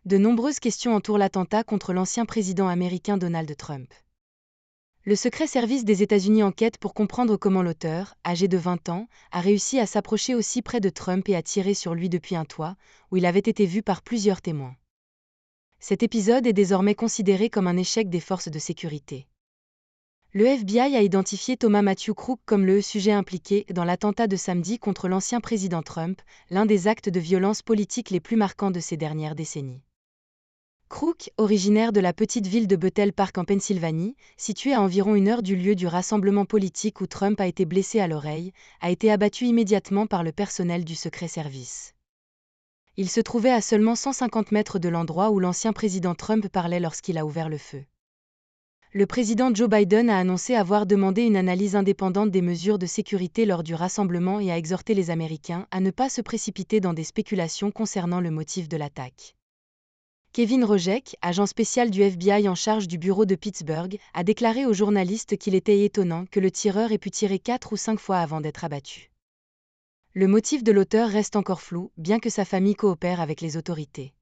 De nombreuses questions entourent l'attentat contre l'ancien président américain Donald Trump. Le secret service des États-Unis enquête pour comprendre comment l'auteur, âgé de 20 ans, a réussi à s'approcher aussi près de Trump et à tirer sur lui depuis un toit, où il avait été vu par plusieurs témoins. Cet épisode est désormais considéré comme un échec des forces de sécurité. Le FBI a identifié Thomas Matthew Crook comme le sujet impliqué dans l'attentat de samedi contre l'ancien président Trump, l'un des actes de violence politique les plus marquants de ces dernières décennies. Crook, originaire de la petite ville de Bethel Park en Pennsylvanie, située à environ 1 heure du lieu du rassemblement politique où Trump a été blessé à l'oreille, a été abattu immédiatement par le personnel du Secret Service. Il se trouvait à seulement 150 mètres de l'endroit où l'ancien président Trump parlait lorsqu'il a ouvert le feu. Le président Joe Biden a annoncé avoir demandé une analyse indépendante des mesures de sécurité lors du rassemblement et a exhorté les Américains à ne pas se précipiter dans des spéculations concernant le motif de l'attaque. Kevin Rojek, agent spécial du FBI en charge du bureau de Pittsburgh, a déclaré aux journalistes qu'il était étonnant que le tireur ait pu tirer 4 ou 5 fois avant d'être abattu. Le motif de l'auteur reste encore flou, bien que sa famille coopère avec les autorités.